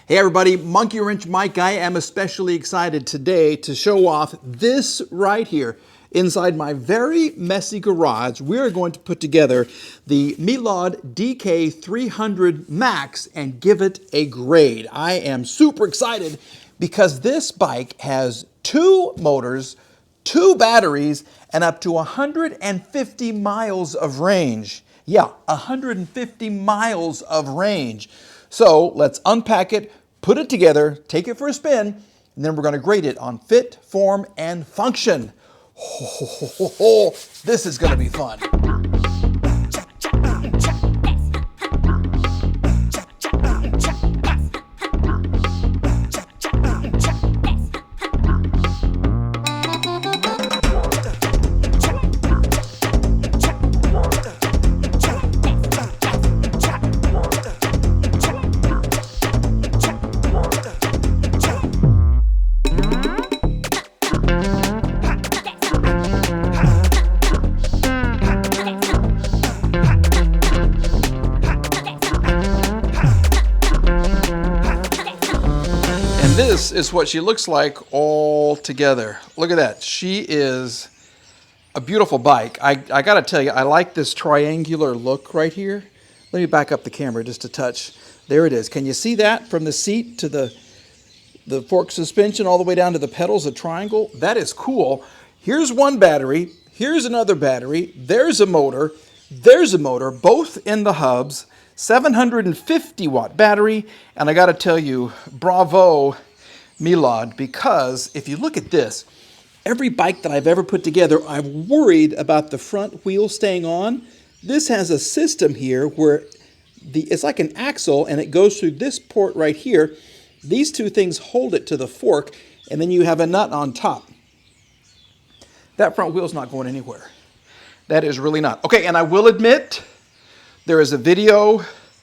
Hey everybody, Monkey Wrench Mike. I am especially excited today to show off this right here. Inside my very messy garage, we're going to put together the Meelod DK300 Max and give it a grade. I am super excited because this bike has 2 motors, 2 batteries, and up to 150 miles of range. Yeah, 150 miles of range. So let's unpack it, put it together, take it for a spin, and then we're going to grade it on fit, form, and function. This is going to be fun. This is what she looks like all together. Look at that. She is a beautiful bike. I got to tell you, I like this triangular look right here. Let me back up the camera just a touch. There it is. Can you see that from the seat to the fork suspension all the way down to the pedals, a triangle? That is cool. Here's one battery. Here's another battery. There's a motor. There's a motor, both in the hubs. 750 watt battery. And I got to tell you, bravo, Meelod, because if you look at this, every bike that I've ever put together, I'm worried about the front wheel staying on. This has a system here where it's like an axle and it goes through this port right here. These 2 things hold it to the fork, and then you have a nut on top. That front wheel's not going anywhere. That is really not. Okay, and I will admit, there is a video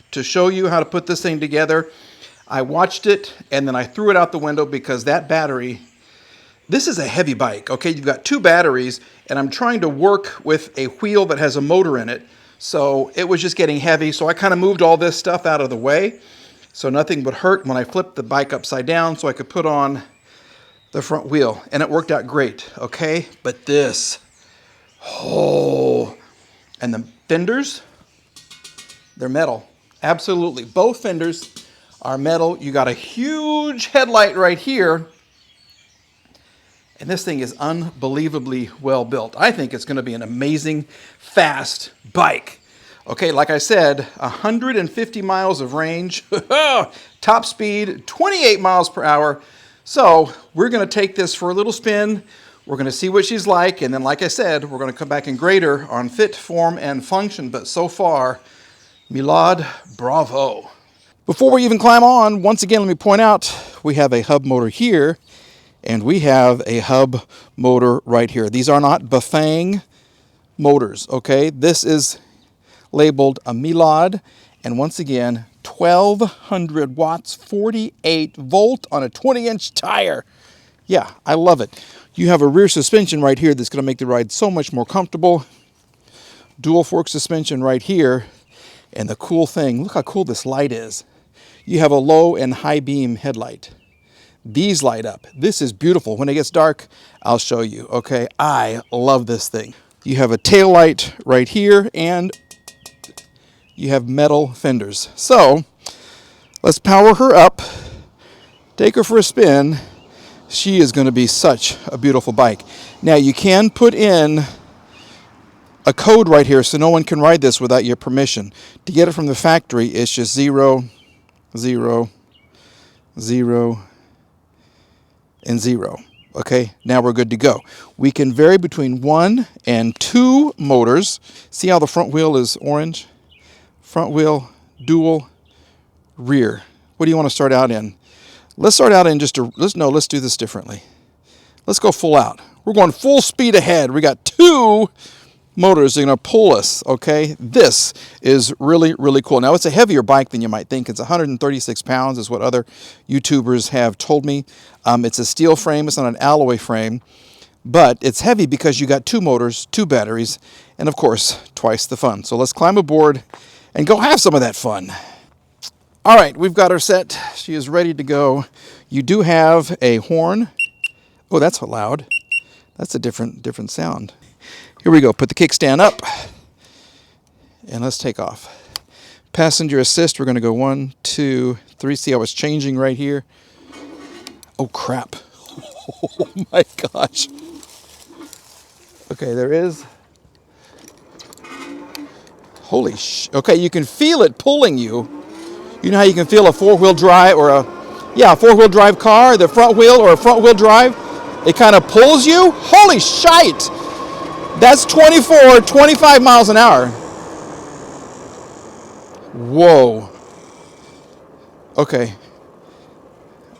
to show you how to put this thing together. I watched it and then I threw it out the window because that battery, this is a heavy bike, okay? You've got 2 batteries and I'm trying to work with a wheel that has a motor in it. So it was just getting heavy. So I kind of moved all this stuff out of the way so nothing would hurt when I flipped the bike upside down so I could put on the front wheel. And it worked out great, okay? But this, and the fenders, they're metal. Absolutely. Both fenders are metal. You got a huge headlight right here. And this thing is unbelievably well built. I think it's going to be an amazing, fast bike. Okay, like I said, 150 miles of range. Top speed, 28 miles per hour. So we're going to take this for a little spin. We're going to see what she's like. And then, like I said, we're going to come back and grade her on fit, form, and function. But so far, Meelod, bravo. Before we even climb on, once again, let me point out, we have a hub motor here, and we have a hub motor right here. These are not Bafang motors, okay? This is labeled a Meelod, and once again, 1200 watts, 48 volt on a 20-inch tire. Yeah, I love it. You have a rear suspension right here that's going to make the ride so much more comfortable. Dual fork suspension right here. And the cool thing, look how cool this light is. You have a low and high beam headlight. These light up. This is beautiful. When it gets dark, I'll show you, okay? I love this thing. You have a tail light right here, and you have metal fenders. So, let's power her up, take her for a spin. She is going to be such a beautiful bike. Now, you can put in a code right here so no one can ride this without your permission. To get it from the factory, it's just 0, 0, 0, and 0. Okay, now we're good to go. We can vary between 1 and 2 motors. See how the front wheel is orange? Front wheel, dual, rear. What do you want to start out in? Let's start out in let's do this differently. Let's go full out. We're going full speed ahead. We got 2 motors are going to pull us, okay? This is really, really cool. Now, it's a heavier bike than you might think. It's 136 pounds is what other YouTubers have told me. It's a steel frame. It's not an alloy frame. But it's heavy because you got 2 motors, 2 batteries, and, of course, twice the fun. So let's climb aboard and go have some of that fun. All right, we've got her set. She is ready to go. You do have a horn. Oh, that's loud. That's a different sound. Here we go. Put the kickstand up, and let's take off. Passenger assist, we're going to go 1, 2, 3. See how it's changing right here? Oh, crap. Oh, my gosh. Okay, there is. Holy okay, you can feel it pulling you. You know how you can feel a four-wheel drive or a four-wheel drive car, the front wheel or a front-wheel drive? It kind of pulls you. Holy shite. That's 24, 25 miles an hour. Whoa. Okay.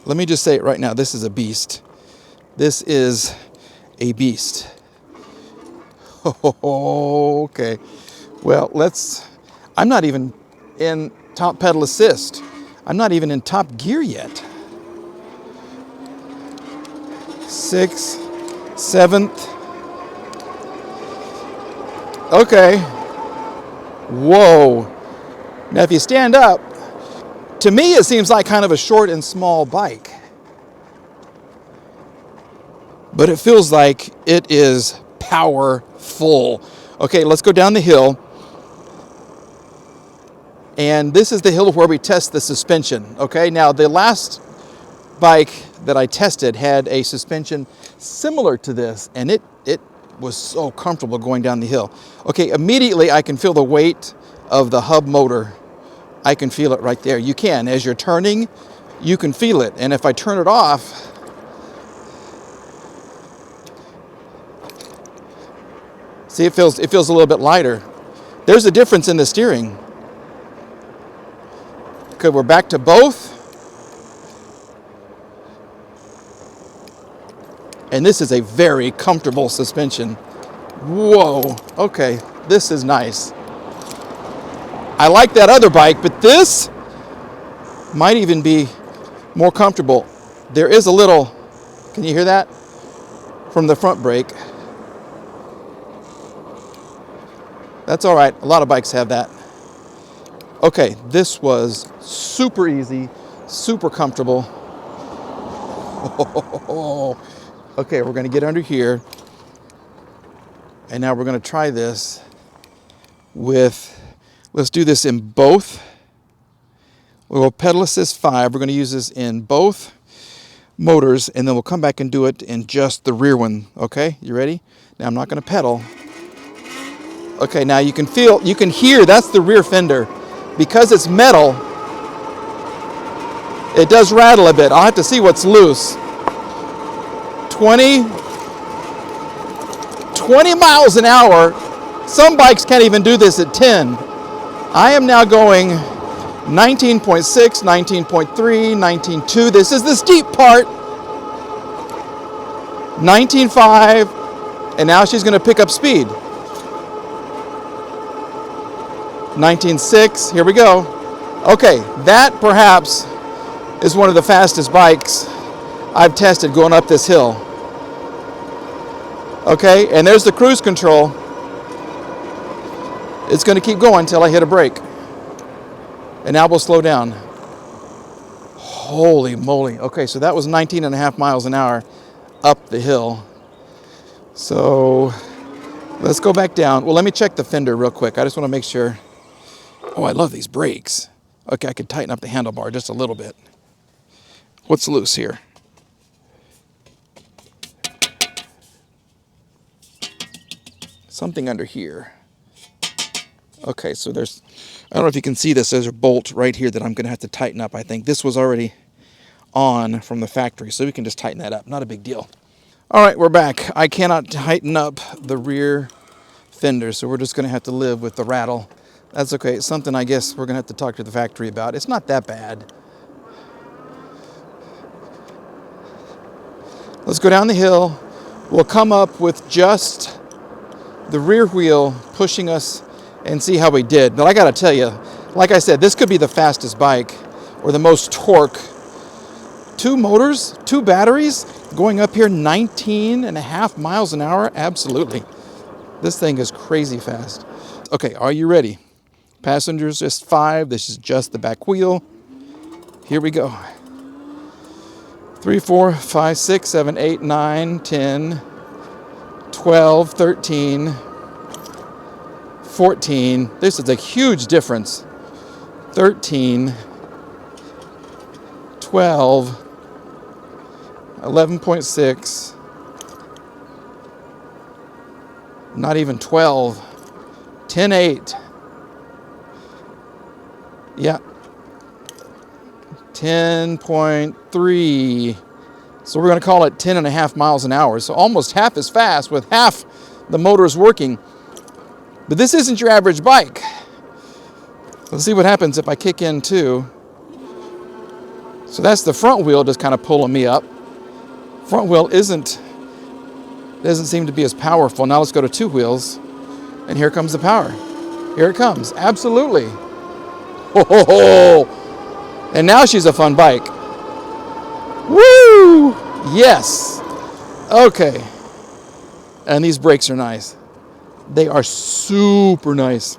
Let me just say it right now. This is a beast. This is a beast. Oh, okay. Well, I'm not even in top pedal assist. I'm not even in top gear yet. 6th, 7th. Okay. Whoa. Now, if you stand up, to me, it seems like kind of a short and small bike. But it feels like it is powerful. Okay, let's go down the hill. And this is the hill where we test the suspension. Okay, now the last bike that I tested had a suspension similar to this, and it was so comfortable going down the hill. Okay, immediately I can feel the weight of the hub motor. I can feel it right there. You can, as you're turning, you can feel it. And if I turn it off, see, it feels a little bit lighter. There's a difference in the steering. Okay, we're back to both. And this is a very comfortable suspension. Whoa, okay, this is nice. I like that other bike, but this might even be more comfortable. There is a little, can you hear that? From the front brake. That's all right, a lot of bikes have that. Okay, this was super easy, super comfortable. Okay, we're gonna get under here. And now we're gonna try this with, let's do this in both. We'll go pedal assist 5. We're gonna use this in both motors, and then we'll come back and do it in just the rear one, okay? You ready? Now I'm not gonna pedal. Okay, now you can hear, that's the rear fender. Because it's metal, it does rattle a bit. I'll have to see what's loose. 20 miles an hour. Some bikes can't even do this at 10. I am now going 19.6, 19.3, 19.2. This is the steep part. 19.5, and now she's going to pick up speed. 19.6, here we go. Okay, that perhaps is one of the fastest bikes I've tested going up this hill. Okay, and there's the cruise control. It's going to keep going until I hit a brake. And now we'll slow down. Holy moly. Okay, so that was 19.5 miles an hour up the hill. So let's go back down. Well, let me check the fender real quick. I just want to make sure. Oh, I love these brakes. Okay, I could tighten up the handlebar just a little bit. What's loose here? Something under here. Okay, so there's, I don't know if you can see this, there's a bolt right here that I'm going to have to tighten up, I think. This was already on from the factory, so we can just tighten that up. Not a big deal. All right, we're back. I cannot tighten up the rear fender, so we're just going to have to live with the rattle. That's okay. It's something I guess we're going to have to talk to the factory about. It's not that bad. Let's go down the hill. We'll come up with just the rear wheel pushing us and see how we did. But I got to tell you, like I said, this could be the fastest bike or the most torque. 2 motors, 2 batteries, going up here 19.5 miles an hour. Absolutely. This thing is crazy fast. Okay, are you ready? Passengers just 5. This is just the back wheel. here we go. 3, 4, 5, 6, 7, 8, 9, 10, 12, 13, 14. This is a huge difference. 13, 12, 11.6, not even 12, 10.8. Yeah. 10.3. So we're going to call it 10.5 miles an hour. So almost half as fast with half the motors working. But this isn't your average bike. Let's see what happens if I kick in too. So that's the front wheel just kind of pulling me up. Front wheel doesn't seem to be as powerful. Now let's go to two wheels. And here comes the power. Here it comes. Absolutely. Ho, ho, ho. And now she's a fun bike. Woo! Yes. Okay. And these brakes are nice. They are super nice.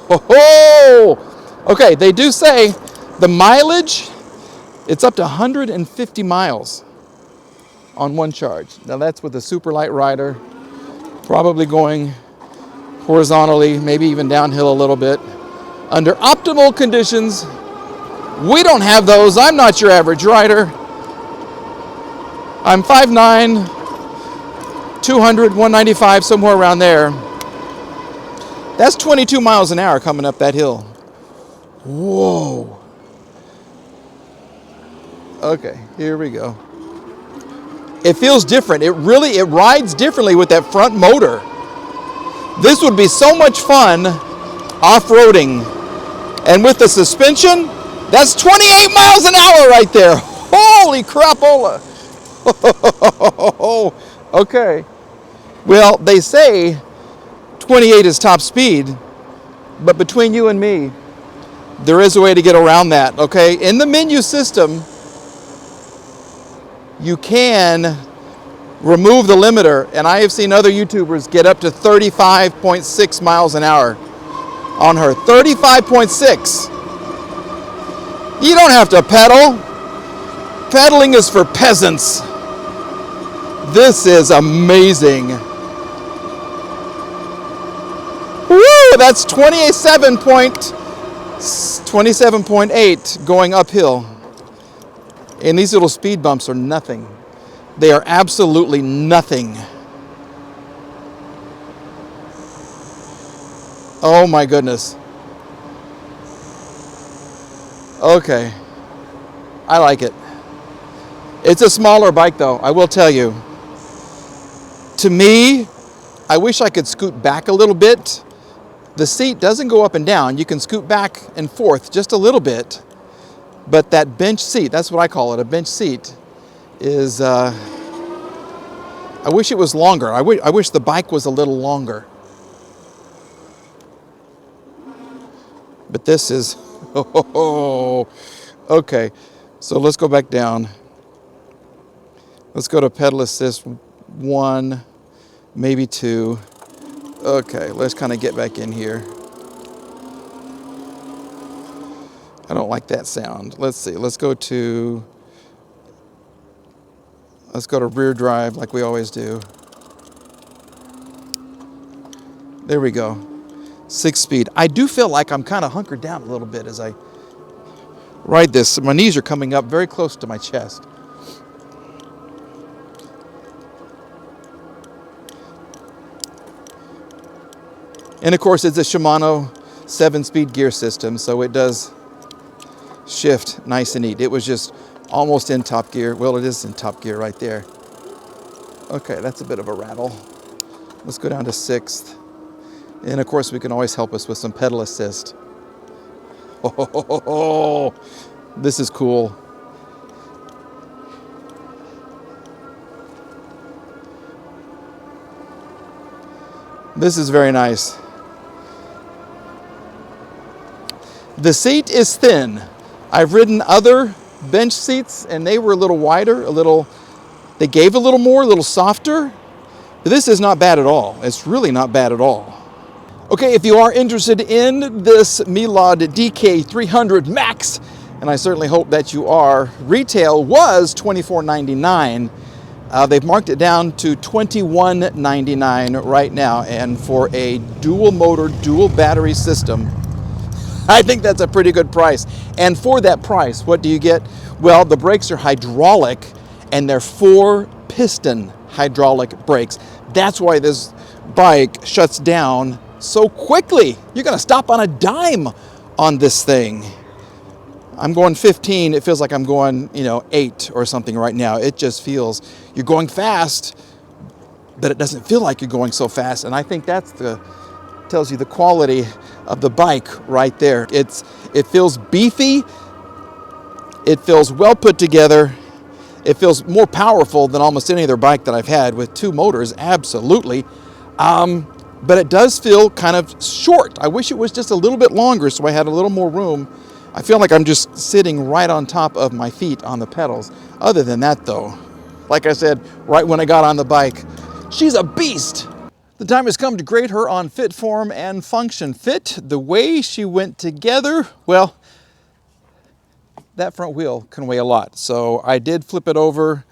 Ho, ho! Okay, they do say the mileage, it's up to 150 miles on one charge. Now that's with a super light rider, probably going horizontally, maybe even downhill a little bit. Under optimal conditions, we don't have those. I'm not your average rider. I'm 5'9", 200, 195, somewhere around there. That's 22 miles an hour coming up that hill. Whoa. Okay, here we go. It feels different. It rides differently with that front motor. This would be so much fun off-roading. And with the suspension, that's 28 miles an hour right there. Holy crapola. Okay. Well, they say 28 is top speed, but between you and me, there is a way to get around that, okay? In the menu system, you can remove the limiter, and I have seen other YouTubers get up to 35.6 miles an hour on her. 35.6. You don't have to pedal. Pedaling is for peasants. This is amazing. Woo! That's 27.8 going uphill. And these little speed bumps are nothing. They are absolutely nothing. Oh my goodness. Okay. I like it. It's a smaller bike though, I will tell you. To me, I wish I could scoot back a little bit. The seat doesn't go up and down. You can scoot back and forth just a little bit. But that bench seat, that's what I call it, a bench seat, is, I wish it was longer. I wish the bike was a little longer. But this is, okay. So let's go back down. Let's go to pedal assist 1, maybe 2. Okay, let's kind of get back in here. I don't like that sound. Let's see, let's go to rear drive like we always do. There we go. 6 speed. I do feel like I'm kind of hunkered down a little bit as I ride this. My knees are coming up very close to my chest. And of course, it's a Shimano 7-speed gear system, so it does shift nice and neat. It was just almost in top gear. Well, it is in top gear right there. Okay, that's a bit of a rattle. Let's go down to 6th. And of course, we can always help us with some pedal assist. Oh, this is cool. This is very nice. The seat is thin. I've ridden other bench seats and they were a little wider, they gave a little more, a little softer. But this is not bad at all. It's really not bad at all. Okay, if you are interested in this Meelod DK300 Max, and I certainly hope that you are, retail was $24.99. They've marked it down to $21.99 right now, and for a dual motor, dual battery system, I think that's a pretty good price. And for that price, what do you get? Well, the brakes are hydraulic, and they're 4-piston hydraulic brakes. That's why this bike shuts down so quickly. You're gonna stop on a dime on this thing. I'm going 15. It feels like I'm going, 8 or something right now. It just feels, you're going fast, but it doesn't feel like you're going so fast. And I think that's tells you the quality of the bike right there. It feels beefy. It feels well put together. It feels more powerful than almost any other bike that I've had with 2 motors, absolutely. But it does feel kind of short. I wish it was just a little bit longer so I had a little more room. I feel like I'm just sitting right on top of my feet on the pedals. Other than that though, like I said, right when I got on the bike, she's a beast. The time has come to grade her on fit, form, and function. Fit, the way she went together, well, that front wheel can weigh a lot. So I did flip it over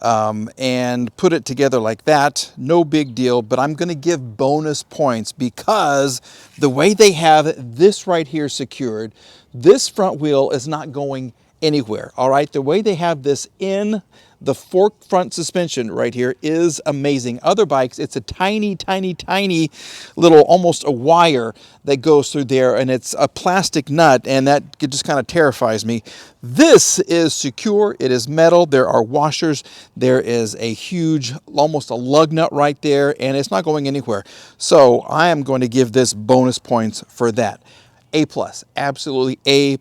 and put it together like that. No big deal, but I'm gonna give bonus points because the way they have this right here secured, this front wheel is not going anywhere, all right? The way they have this in the fork front suspension right here is amazing. Other bikes, it's a tiny, tiny, tiny little, almost a wire that goes through there, and it's a plastic nut, and that just kind of terrifies me. This is secure. It is metal. There are washers. There is a huge, almost a lug nut right there, and it's not going anywhere. So I am going to give this bonus points for that. A+, absolutely A+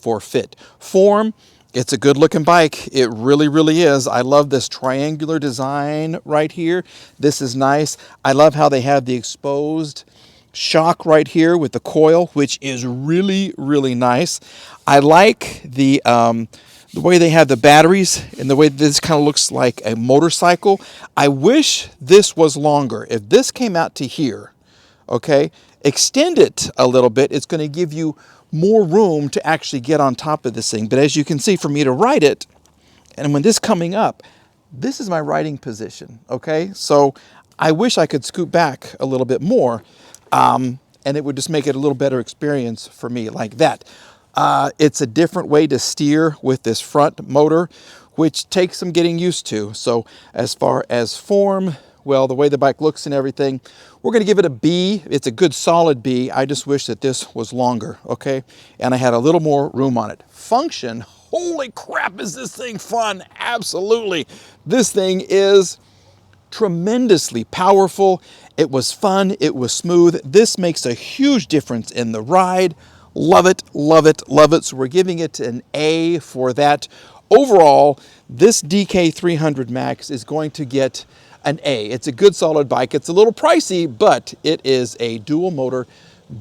for fit. Form, it's a good looking bike. It really, really is. I love this triangular design right here. This is nice. I love how they have the exposed shock right here with the coil, which is really, really nice. I like the way they have the batteries and the way this kind of looks like a motorcycle. I wish this was longer. If this came out to here, okay, extend it a little bit, it's going to give you more room to actually get on top of this thing. But as you can see, for me to ride it, and when this coming up, this is my riding position, okay? So I wish I could scoot back a little bit more, and it would just make it a little better experience for me like that. It's a different way to steer with this front motor, which takes some getting used to. So as far as form, well, the way the bike looks and everything, we're going to give it a B. It's a good solid B. I just wish that this was longer, okay? And I had a little more room on it. Function, holy crap, is this thing fun? Absolutely. This thing is tremendously powerful. It was fun. It was smooth. This makes a huge difference in the ride. Love it, love it, love it. So we're giving it an A for that. Overall, this DK300 Max is going to get an A. It's a good solid bike. It's a little pricey, but it is a dual motor,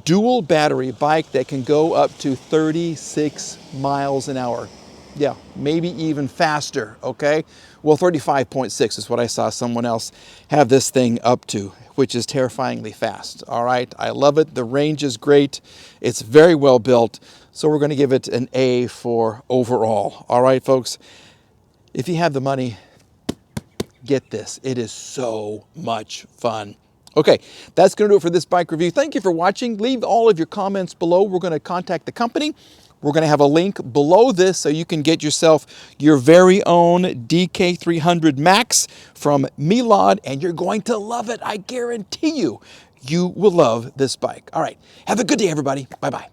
dual battery bike that can go up to 36 miles an hour. Yeah, maybe even faster, okay? Well, 35.6 is what I saw someone else have this thing up to, which is terrifyingly fast, all right? I love it. The range is great. It's very well built. So we're going to give it an A for overall. All right, folks, if you have the money, get this. It is so much fun. Okay, that's going to do it for this bike review. Thank you for watching. Leave all of your comments below. We're going to contact the company. We're going to have a link below this so you can get yourself your very own DK300 Max from Meelod, and you're going to love it. I guarantee you, you will love this bike. All right, have a good day, everybody. Bye-bye.